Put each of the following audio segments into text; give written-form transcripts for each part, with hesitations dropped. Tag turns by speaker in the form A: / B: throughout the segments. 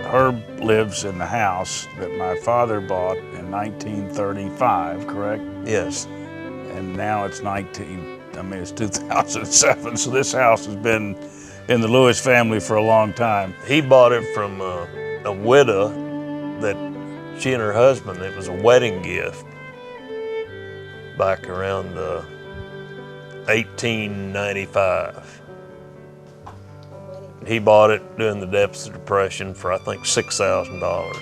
A: Herb lives in the house that my father bought in 1935, correct?
B: Yes.
A: And now it's 2007, so this house has been in the Lewis family for a long time.
B: He bought it from a widow that she and her husband, it was a wedding gift back around 1895. He bought it during the depths of the Depression for, I think, $6,000.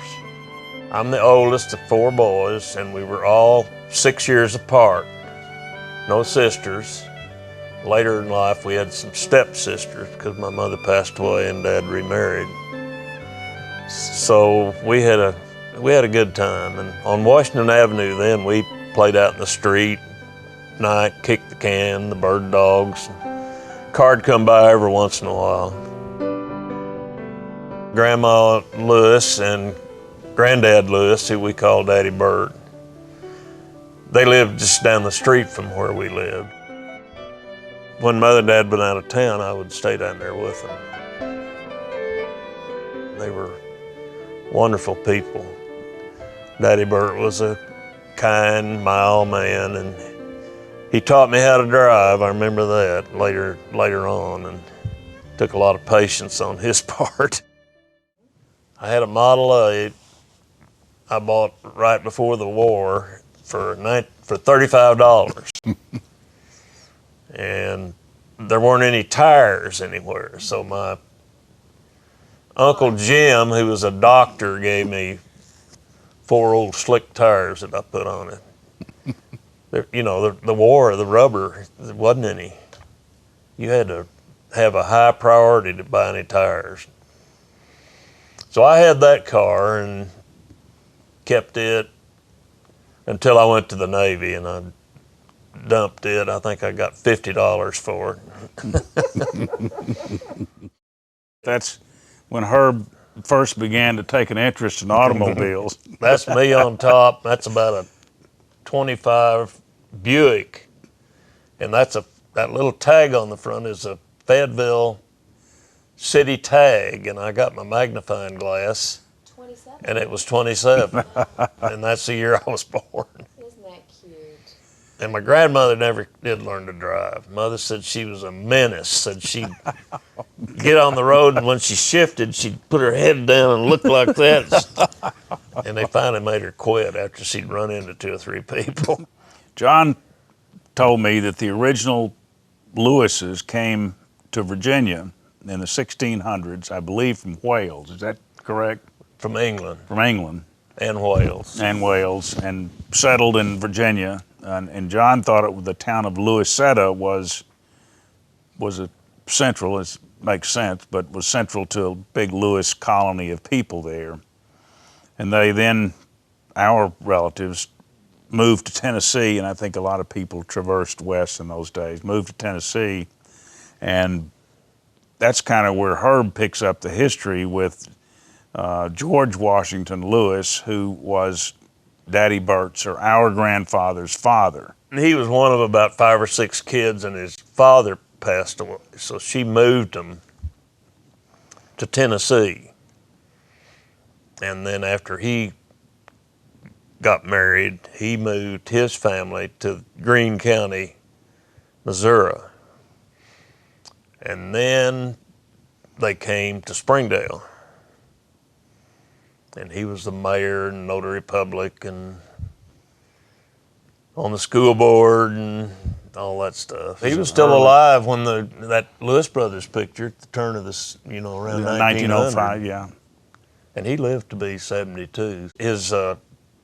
B: I'm the oldest of 4 boys, and we were all 6 years apart. No sisters. Later in life, we had some stepsisters because my mother passed away and Dad remarried. So we had a good time. And on Washington Avenue then, we played out in the street, night, kicked the can, the bird dogs. Car'd come by every once in a while. Grandma Lewis and Granddad Lewis, who we call Daddy Bird, they lived just down the street from where we lived. When Mother and Dad been out of town, I would stay down there with them. They were wonderful people. Daddy Bert was a kind, mild man, and he taught me how to drive. I remember that later on, and took a lot of patience on his part. I had a Model 8 I bought right before the war for $35. And there weren't any tires anywhere, so my Uncle Jim, who was a doctor, gave me 4 old slick tires that I put on it. You know, the war, the rubber, there wasn't any. You had to have a high priority to buy any tires. So I had that car and kept it until I went to the Navy, and I dumped it. I think I got $50 for it.
A: That's when Herb first began to take an interest in automobiles.
B: That's me on top. That's about a 25 Buick. And that little tag on the front is a Fayetteville city tag, and I got my magnifying glass.
C: 27.
B: And it was 27. And that's the year I was born.
C: Isn't that cute?
B: And my grandmother never did learn to drive. Mother said she was a menace, said she'd get on the road, and when she shifted, she'd put her head down and look like that. And they finally made her quit after she'd run into 2 or 3 people.
A: John told me that the original Lewises came to Virginia in the 1600s, I believe from Wales. Is that correct?
B: From England.
A: From England.
B: And Wales.
A: And Wales, and settled in Virginia. And John thought the town of Louisetta was a central, it makes sense, but was central to a big Lewis colony of people there. And they then, our relatives, moved to Tennessee, and I think a lot of people traversed west in those days, moved to Tennessee, and that's kind of where Herb picks up the history with George Washington Lewis, who was Daddy Bert's, or our grandfather's father.
B: He was one of about 5 or 6 kids, and his father passed away, so she moved him to Tennessee. And then after he got married, he moved his family to Greene County, Missouri. And then they came to Springdale. And he was the mayor and notary public and on the school board and all that stuff. He was still alive when that Lewis Brothers picture at the turn of this, around
A: 1905, yeah.
B: And he lived to be 72. His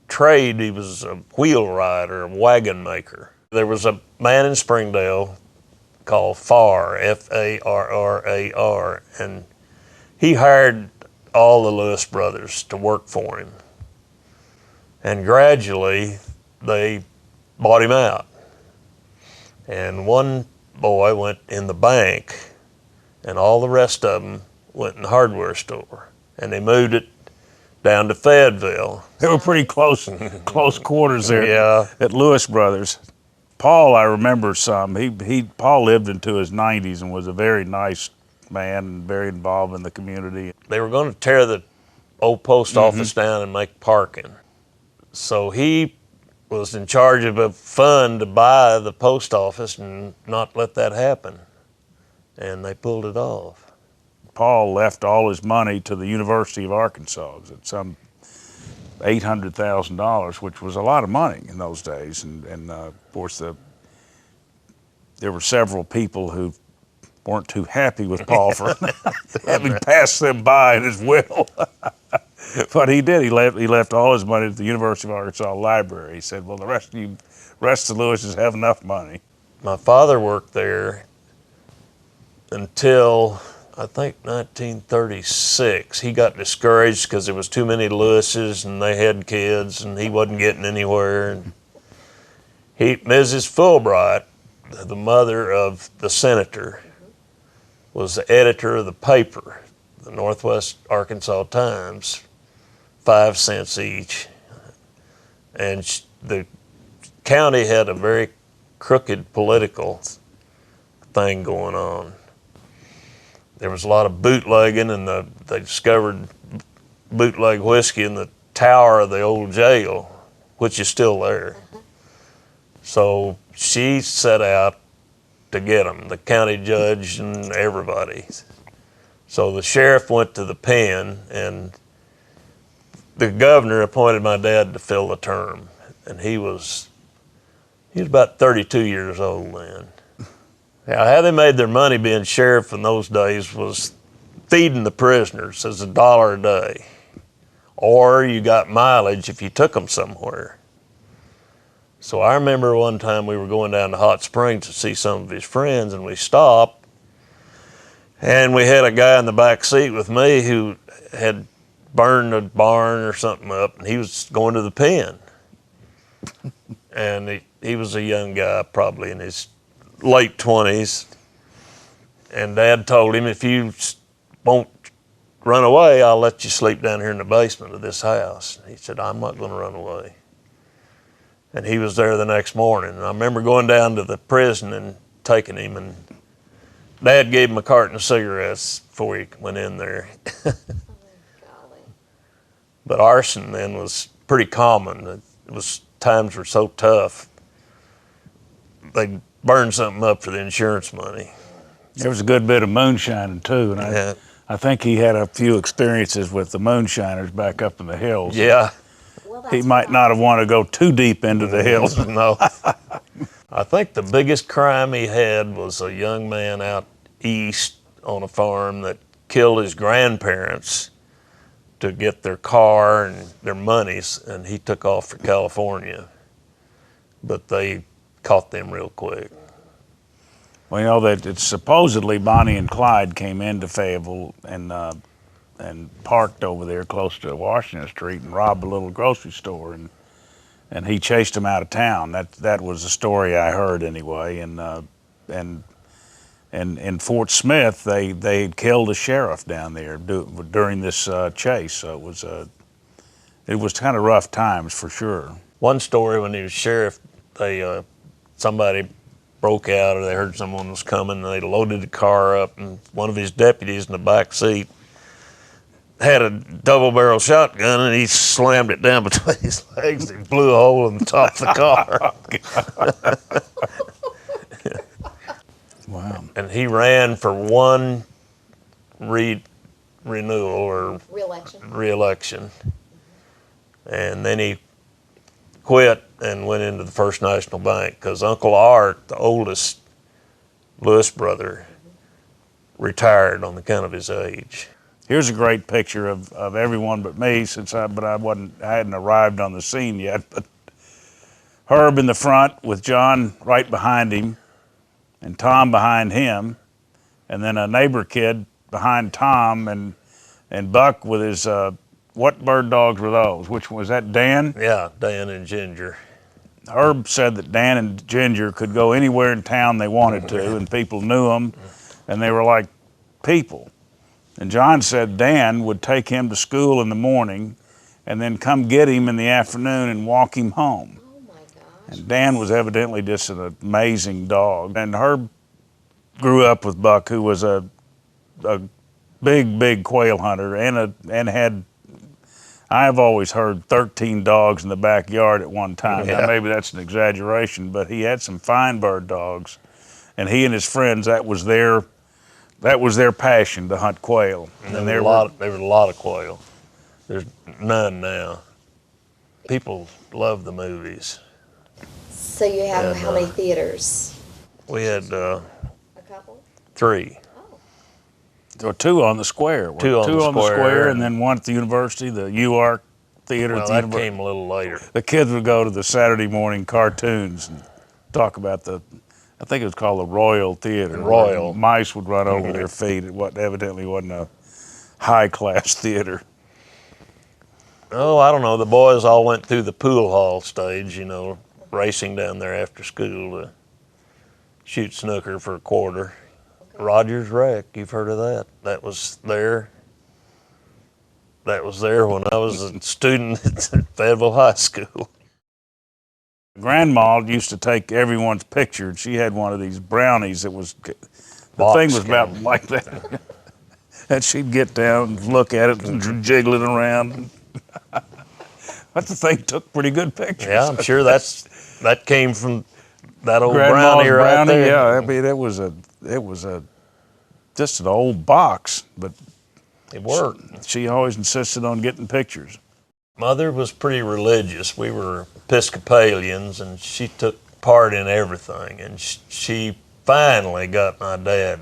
B: trade, he was a wheel rider, a wagon maker. There was a man in Springdale called Farr, F-A-R-R-A-R, and he hired all the Lewis brothers to work for him. And gradually, they bought him out. And one boy went in the bank, and all the rest of them went in the hardware store. And they moved it down to Fayetteville.
A: They were pretty close quarters there,
B: yeah,
A: at Lewis Brothers. Paul, I remember some. Paul lived into his 90s and was a very nice man and very involved in the community.
B: They were going to tear the old post office down and make parking. So he was in charge of a fund to buy the post office and not let that happen. And they pulled it off.
A: Paul left all his money to the University of Arkansas. It was some $800,000, which was a lot of money in those days. And of course, there were several people who weren't too happy with Paul for having passed them by in his will. But he did. He left all his money at the University of Arkansas Library. He said, well, the rest of the Lewises have enough money.
B: My father worked there until, I think, 1936. He got discouraged because there was too many Lewises and they had kids and he wasn't getting anywhere. And Mrs. Fulbright, the mother of the senator, was the editor of the paper, the Northwest Arkansas Times, 5 cents each. And the county had a very crooked political thing going on. There was a lot of bootlegging, and they discovered bootleg whiskey in the tower of the old jail, which is still there. So she set out to get them, the county judge and everybody. So the sheriff went to the pen, and the governor appointed my dad to fill the term, and he was about 32 years old then. Now, how they made their money being sheriff in those days was feeding the prisoners as $1 a day, or you got mileage if you took them somewhere. So I remember one time we were going down to Hot Springs to see some of his friends, and we stopped, and we had a guy in the back seat with me who had burned a barn or something up, and he was going to the pen. And he was a young guy, probably in his late 20s, and Dad told him, if you won't run away, I'll let you sleep down here in the basement of this house. And he said, I'm not going to run away. And he was there the next morning. And I remember going down to the prison and taking him, and Dad gave him a carton of cigarettes before he went in there. But arson then was pretty common. Times were so tough, they'd burn something up for the insurance money.
A: There was a good bit of moonshining too, and I think he had a few experiences with the moonshiners back up in the hills.
B: Yeah.
C: Well,
A: He might not have wanted to go too deep into the hills.
B: No. I think the biggest crime he had was a young man out east on a farm that killed his grandparents to get their car and their monies, and he took off for California. But they caught them real quick.
A: Well, you know that it's supposedly Bonnie and Clyde came into Fayetteville and parked over there close to Washington Street and robbed a little grocery store, and he chased them out of town. That was the story I heard anyway. And in Fort Smith, they had killed a sheriff down there during this chase. So it was kind of rough times for sure.
B: One story, when he was sheriff, somebody broke out, or they heard someone was coming, and they loaded the car up, and one of his deputies in the back seat had a double-barrel shotgun, and he slammed it down between his legs and blew a hole in the top of the car.
A: Wow.
B: And he ran for one renewal or re-election. And then he quit and went into the First National Bank because Uncle Art, the oldest Lewis brother, retired on account of his age.
A: Here's a great picture of everyone but me, I hadn't arrived on the scene yet. But Herb in the front with John right behind him, and Tom behind him, and then a neighbor kid behind Tom, and Buck with his what bird dogs were those? Which was that, Dan?
B: Yeah, Dan and Ginger.
A: Herb said that Dan and Ginger could go anywhere in town they wanted to, and people knew them, and they were like people. And John said Dan would take him to school in the morning and then come get him in the afternoon and walk him home.
C: Oh my
A: And Dan was evidently just an amazing dog. And Herb grew up with Buck, who was a big quail hunter and had, I've always heard 13 dogs in the backyard at one time.
B: Yeah.
A: Now maybe that's an exaggeration, but he had some fine bird dogs, and he and his friends, that was their passion, to hunt quail.
B: And there were a lot of quail. There's none now. People love the movies.
C: So you have
B: And,
C: how many theaters?
B: We had
C: A couple?
B: 3.
C: Oh.
A: There were 2 on the square.
B: Two on the square,
A: and then one at the university, the UARC Theater
B: Well,
A: at the
B: that
A: university.
B: came a little later.
A: The kids would go to the Saturday morning cartoons and talk about I think it was called the Royal Theater.
B: Royal.
A: Mice would run over their feet. It evidently wasn't a high-class theater.
B: Oh, I don't know. The boys all went through the pool hall stage, racing down there after school to shoot snooker for a quarter.
C: Okay.
B: Rogers Wreck, you've heard of that? That was there when I was a student at Fayetteville High School.
A: Grandma used to take everyone's picture. She had one of these brownies that was, the thing was about
B: camera.
A: like that. And she'd get down and look at it and jiggle it around. But the thing took pretty good pictures.
B: Yeah, I'm sure that came from that old
A: Grandma's
B: brownie right there.
A: Yeah, I mean it was just an old box, but
B: It worked.
A: she always insisted on getting pictures.
B: Mother was pretty religious. We were Episcopalians, and she took part in everything. And she finally got my dad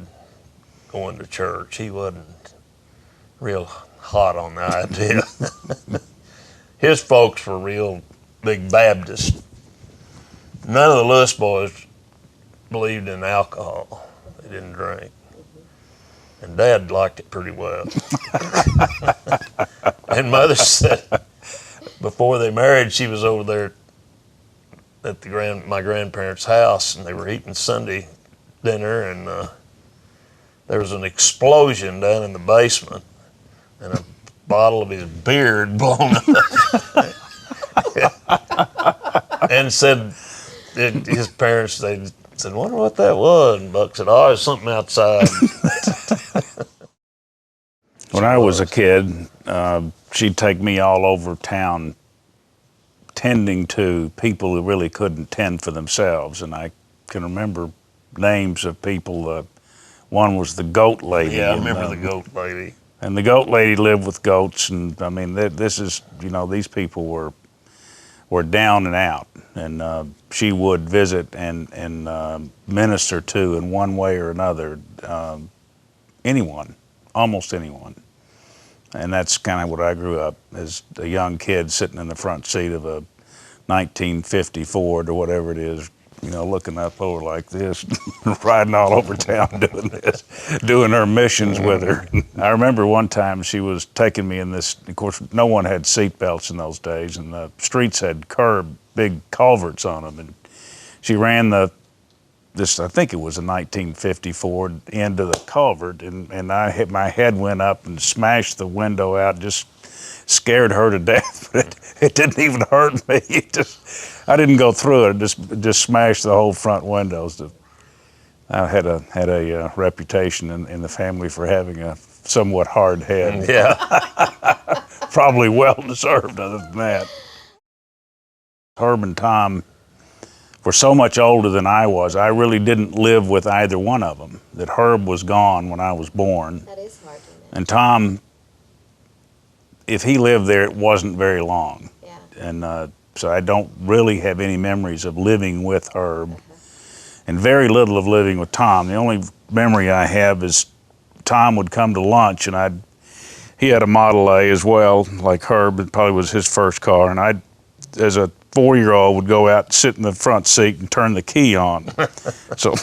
B: going to church. He wasn't real hot on the idea. His folks were real big Baptists. None of the Lewis boys believed in alcohol. They didn't drink. And Dad liked it pretty well. And Mother said before they married, she was over there at my grandparents' house, and they were eating Sunday dinner, and there was an explosion down in the basement, and a bottle of his beer had blown up. And said, his parents, they said, wonder what that was. And Buck said, oh, it's something outside.
A: When I was a kid, she'd take me all over town tending to people who really couldn't tend for themselves. And I can remember names of people. One was the goat lady.
B: Yeah, I remember the goat lady.
A: And the goat lady lived with goats. And I mean, this is, these people were down and out. And she would visit and minister to, in one way or another, anyone, almost anyone. And that's kind of what I grew up as a young kid, sitting in the front seat of a 1950 Ford or whatever it is, looking up over like this, riding all over town doing this, doing her missions with her. I remember one time she was taking me in this, of course, no one had seat belts in those days, and the streets had big culverts on them. And she ran I think it was a 1950 Ford, into the culvert, and my head went up and smashed the window out, just scared her to death. But it didn't even hurt me. I didn't go through it. It just smashed the whole front windows. I had a reputation in the family for having a somewhat hard head.
B: Yeah.
A: Probably well deserved other than that. Herb and Tom were so much older than I was. I really didn't live with either one of them. That Herb was gone when I was born.
C: That is hard to imagine.
A: And Tom, if he lived there, it wasn't very long.
C: Yeah.
A: And so I don't really have any memories of living with Herb, and very little of living with Tom. The only memory I have is Tom would come to lunch, and he had a Model A as well, like Herb. It probably was his first car, and I, as a 4-year-old, would go out and sit in the front seat and turn the key on. So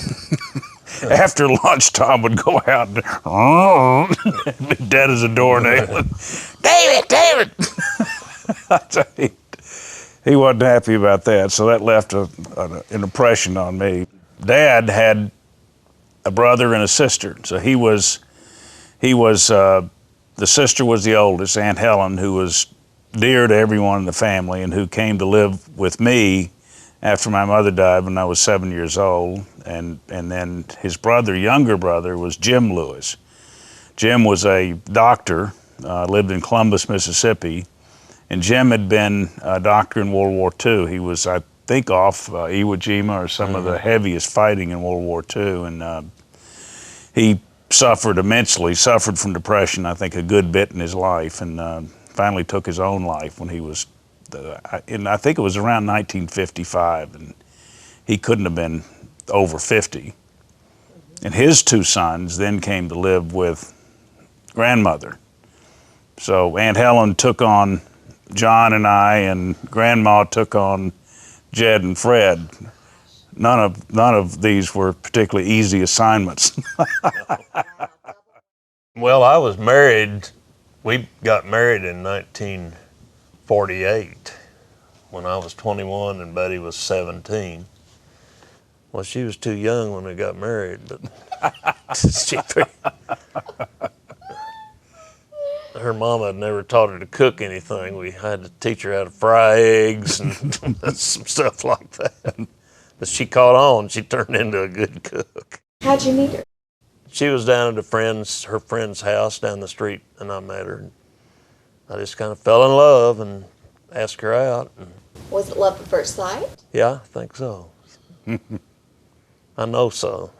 A: after lunch, Tom would go out and be dead as a doornail. David! He wasn't happy about that, so that left an impression on me. Dad had a brother and a sister, so the sister was the oldest, Aunt Helen, who was dear to everyone in the family and who came to live with me after my mother died when I was 7 years old. And then his brother, younger brother, was Jim Lewis. Jim was a doctor, lived in Columbus, Mississippi. And Jim had been a doctor in World War II. He was, I think, off Iwo Jima or some of the heaviest fighting in World War II. And he suffered immensely, suffered from depression, I think, a good bit in his life, and finally took his own life when he was, I think it was around 1955, and he couldn't have been over 50. And his two sons then came to live with grandmother. So Aunt Helen took on John and I, and Grandma took on Jed and Fred. None of these were particularly easy assignments.
B: Well, I was married. We got married in 1948 when I was 21 and Betty was 17. Well, she was too young when we got married, but her mama had never taught her to cook anything. We had to teach her how to fry eggs and some stuff like that. But she caught on. She turned into a good cook.
C: How'd you meet her?
B: She was down at her friend's house down the street, and I met her. I just kind of fell in love and asked her out. And
C: Was it love at first sight?
B: yeah, I think so. I know so.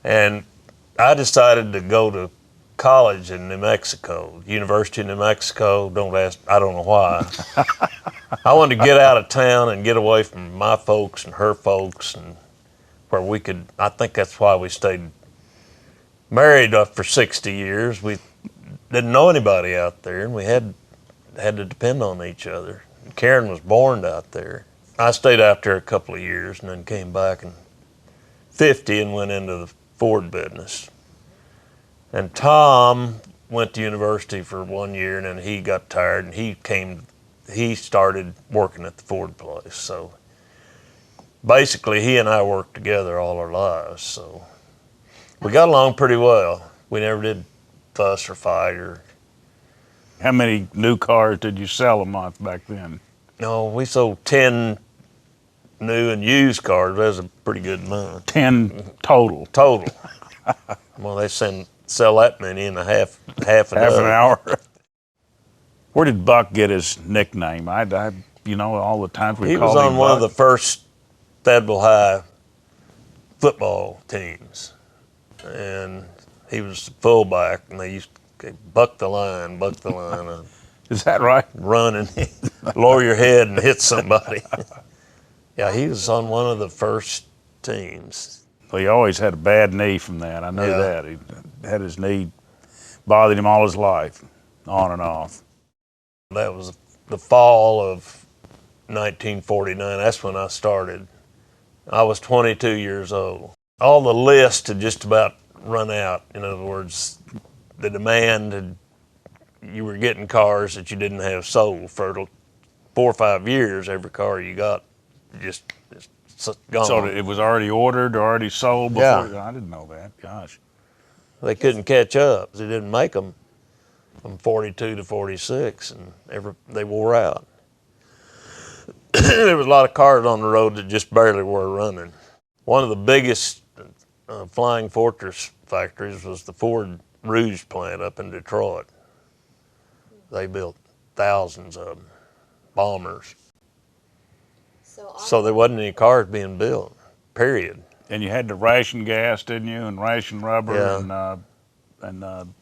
B: And I decided to go to college in New Mexico, University of New Mexico. Don't ask, I don't know why. I wanted to get out of town and get away from my folks and her folks, and where we could, I think that's why we stayed married for 60 years. We didn't know anybody out there, and we had to depend on each other. Karen was born out there. I stayed out there a couple of years and then came back in 50 and went into the Ford business. And Tom went to university for 1 year, and then he got tired, and he started working at the Ford place. So basically, he and I worked together all our lives. So we got along pretty well. We never did fuss or fight or.
A: How many new cars did you sell a month back then?
B: No, we sold 10 new and used cars. That was a pretty good month.
A: 10 total.
B: Total. Well, they sell that many in half an
A: hour. Where did Buck get his nickname? I you know, all the times we
B: He
A: called
B: was
A: him
B: on one of
A: Buck.
B: the first Fayetteville High football teams, and he was the fullback, and they used to buck the line,
A: Is that right?
B: run and lower your head and hit somebody. Yeah, he was on one of the first teams.
A: Well, he always had a bad knee from that. I know
B: Yeah.
A: that. He had his knee, bothered him all his life, on and off.
B: That was the fall of 1949. That's when I started. I was 22 years old. All the lists had just about run out. In other words, the demand had, you were getting cars that you didn't have sold for 4 or 5 years. Every car you got just gone.
A: So it was already ordered or already sold before?
B: Yeah.
A: I didn't know that. Gosh.
B: They couldn't catch up. They didn't make them from 42 to 46, and they wore out. There was a lot of cars on the road that just barely were running. One of the biggest Flying Fortress factories was the Ford Rouge plant up in Detroit. They built thousands of them, bombers. So there wasn't any cars being built, period.
A: And you had to ration gas, didn't you? And ration rubber,
B: Yeah.
A: and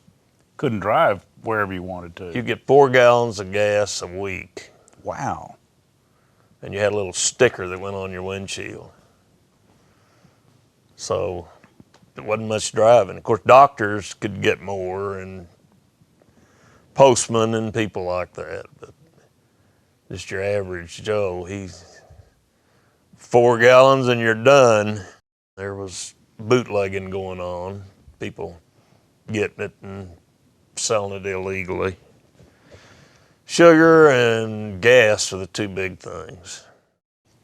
A: couldn't drive wherever you wanted to.
B: You get 4 gallons of gas a week,
A: Wow.
B: and you had a little sticker that went on your windshield. So there wasn't much driving. Of course, doctors could get more, and postmen and people like that. But just your average Joe, he's 4 gallons and you're done. There was bootlegging going on, people getting it and selling it illegally. Sugar and gas are the two big things.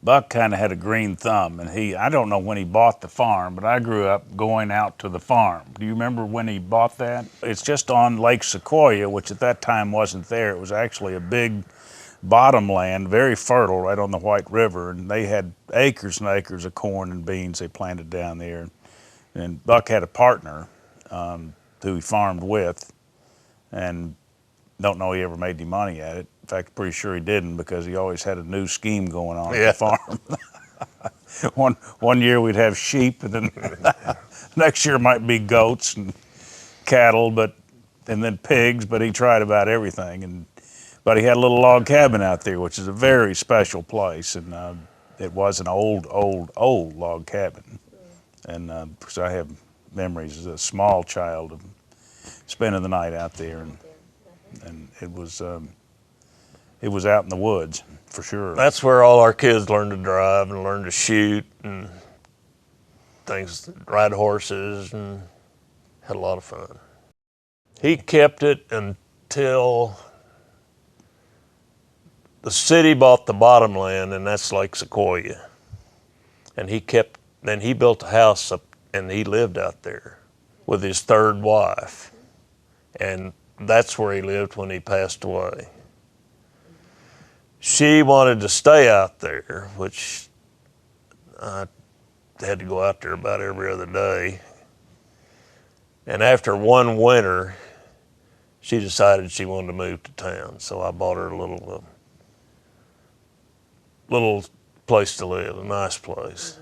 A: Buck kind of had a green thumb, and I don't know when he bought the farm, but I grew up going out to the farm. Do you remember when he bought that? It's just on Lake Sequoia, which at that time wasn't there. It was actually a big bottomland, very fertile, right on the White River, and they had acres and acres of corn and beans they planted down there. And Buck had a partner who he farmed with, and don't know he ever made any money at it. In fact, pretty sure he didn't, because he always had a new scheme going on at the farm. one year we'd have sheep, and then next year might be goats and cattle, and then pigs. But he tried about everything. But he had a little log cabin out there, which is a very special place, and it was an old log cabin. And because I have memories as a small child of spending the night out there, and it was out in the woods for sure.
B: That's where all our kids learned to drive and learned to shoot and things, ride horses, and had a lot of fun. He kept it until the city bought the bottomland, and that's Lake Sequoia. And then he built a house up, and he lived out there with his third wife. And that's where he lived when he passed away. She wanted to stay out there, which I had to go out there about every other day. And after one winter, she decided she wanted to move to town. So I bought her a little place to live, a nice place.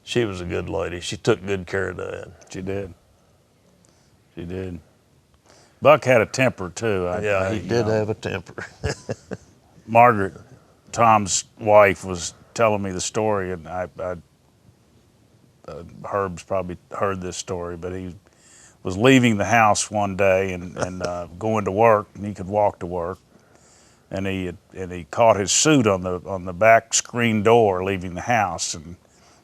B: She was a good lady. She took good care of Dad.
A: She did. She did. Buck had a temper too.
B: He did have a temper.
A: Margaret, Tom's wife, was telling me the story, and Herb's probably heard this story, but he was leaving the house one day and going to work, and he could walk to work, and he caught his suit on the back screen door leaving the house, and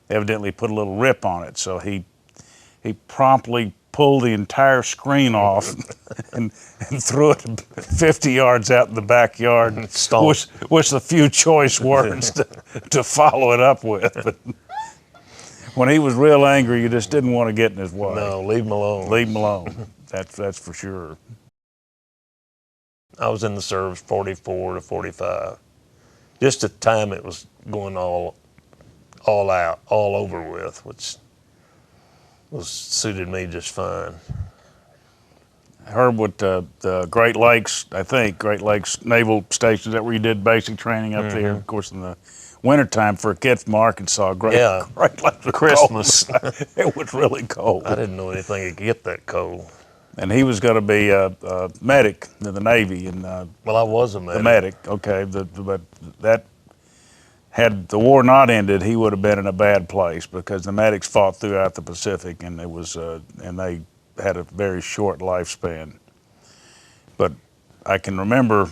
A: evidently put a little rip on it. So he promptly pulled the entire screen off and threw it 50 yards out in the backyard, with a few choice words to follow it up with. But when he was real angry, you just didn't want to get in his way.
B: No, leave him alone.
A: Leave him alone. That's for sure.
B: I was in the service 44 to 45. Just at the time it was going all out, all over with, which suited me just fine.
A: Herb, with the Great Lakes, I think, Great Lakes Naval Station, is that where you did basic training up there? Of course, in the wintertime for a kid from Arkansas, Great Lakes was
B: Christmas.
A: cold. It was really cold.
B: I didn't know anything could get that cold.
A: And he was going to be a medic in the Navy. And
B: well, I was a medic.
A: A medic, okay. But that, had the war not ended, he would have been in a bad place, because the medics fought throughout the Pacific, and it was and they had a very short lifespan. But I can remember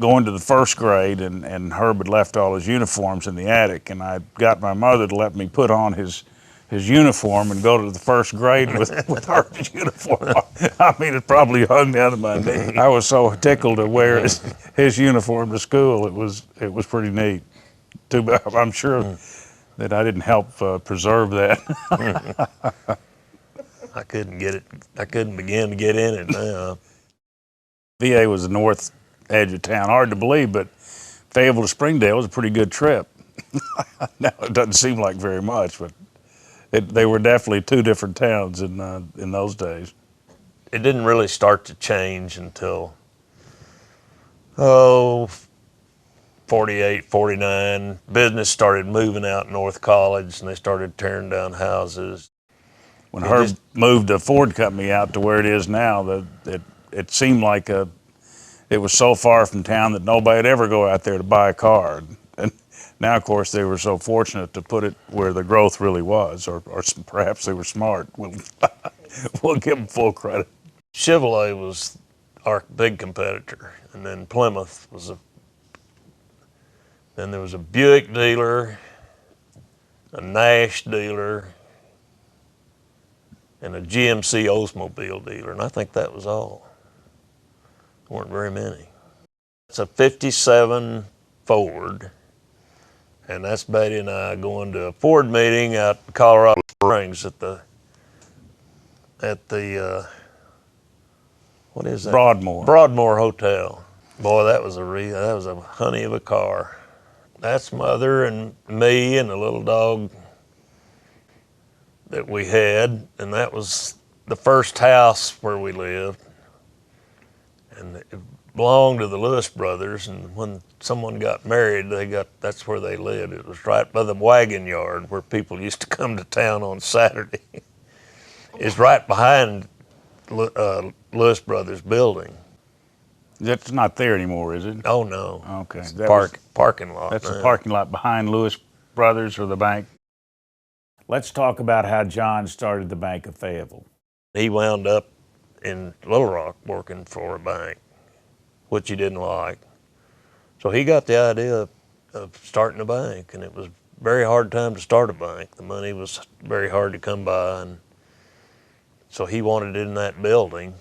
A: going to the first grade, and Herb had left all his uniforms in the attic, and I got my mother to let me put on his uniform and go to the first grade with Herb's uniform. I mean, it probably hung down to my knee. I was so tickled to wear his uniform to school. It was pretty neat. Too bad, I'm sure that I didn't help preserve that.
B: I couldn't get it. I couldn't begin to get in it now.
A: VA was the north edge of town. Hard to believe, but Fayetteville to Springdale was a pretty good trip. Now it doesn't seem like very much, but they were definitely two different towns in those days.
B: It didn't really start to change until 48, 49. Business started moving out North College, and they started tearing down houses.
A: When Herb moved the Ford company out to where it is now, it seemed like it was so far from town that nobody would ever go out there to buy a car. And now, of course, they were so fortunate to put it where the growth really was, or perhaps they were smart. We'll give them full credit.
B: Chevrolet was our big competitor, and then Plymouth was then there was a Buick dealer, a Nash dealer, and a GMC Oldsmobile dealer, and I think that was all. There weren't very many. It's a 57 Ford, and that's Betty and I going to a Ford meeting out in Colorado Springs at the what is that?
A: Broadmoor.
B: Broadmoor Hotel. Boy, that was a honey of a car. That's Mother and me and the little dog that we had, and that was the first house where we lived. And it belonged to the Lewis brothers, and when someone got married, that's where they lived. It was right by the wagon yard where people used to come to town on Saturday. It's right behind Lewis Brothers building.
A: That's not there anymore, is it?
B: Oh no.
A: Okay.
B: It's parking lot.
A: That's
B: now.
A: the parking lot behind Lewis Brothers or the bank. Let's talk about how John started the Bank of Fayetteville.
B: He wound up in Little Rock working for a bank, which he didn't like. So he got the idea of starting a bank, and it was a very hard time to start a bank. The money was very hard to come by, and so he wanted it in that building,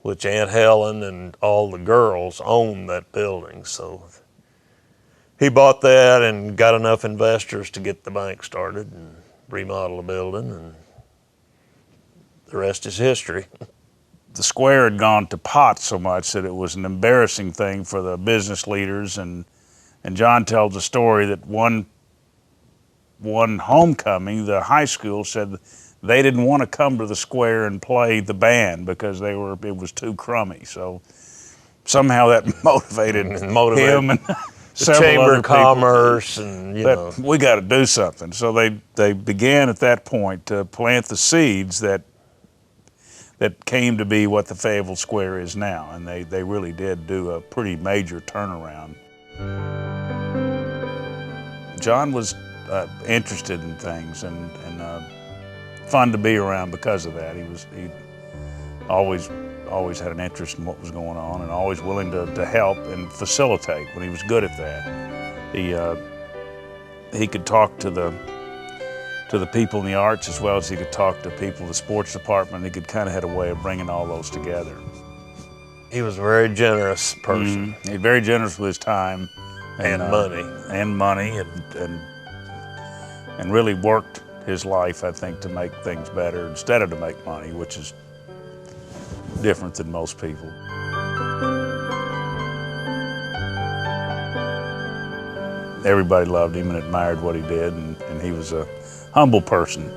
B: which Aunt Helen and all the girls owned that building. So he bought that and got enough investors to get the bank started and remodel the building, and the rest is history.
A: The square had gone to pot so much that it was an embarrassing thing for the business leaders, and John tells a story that one homecoming, the high school said they didn't want to come to the square and play the band because it was too crummy. So somehow that motivated him and
B: the
A: several
B: Chamber
A: other
B: of Commerce, and
A: that we got to do something. So they began at that point to plant the seeds that came to be what the Fayetteville Square is now, and they really did do a pretty major turnaround. John was interested in things and fun to be around because of that. He always had an interest in what was going on and always willing to help and facilitate when he was good at that. He could talk to the people in the arts as well as he could talk to people in the sports department. He could kind of had a way of bringing all those together.
B: he was a very generous person.
A: He was very generous with his time
B: And money.
A: and money, and really worked his life, I think, to make things better instead of to make money, which is different than most people. Everybody loved him and admired what he did, and he was a humble person.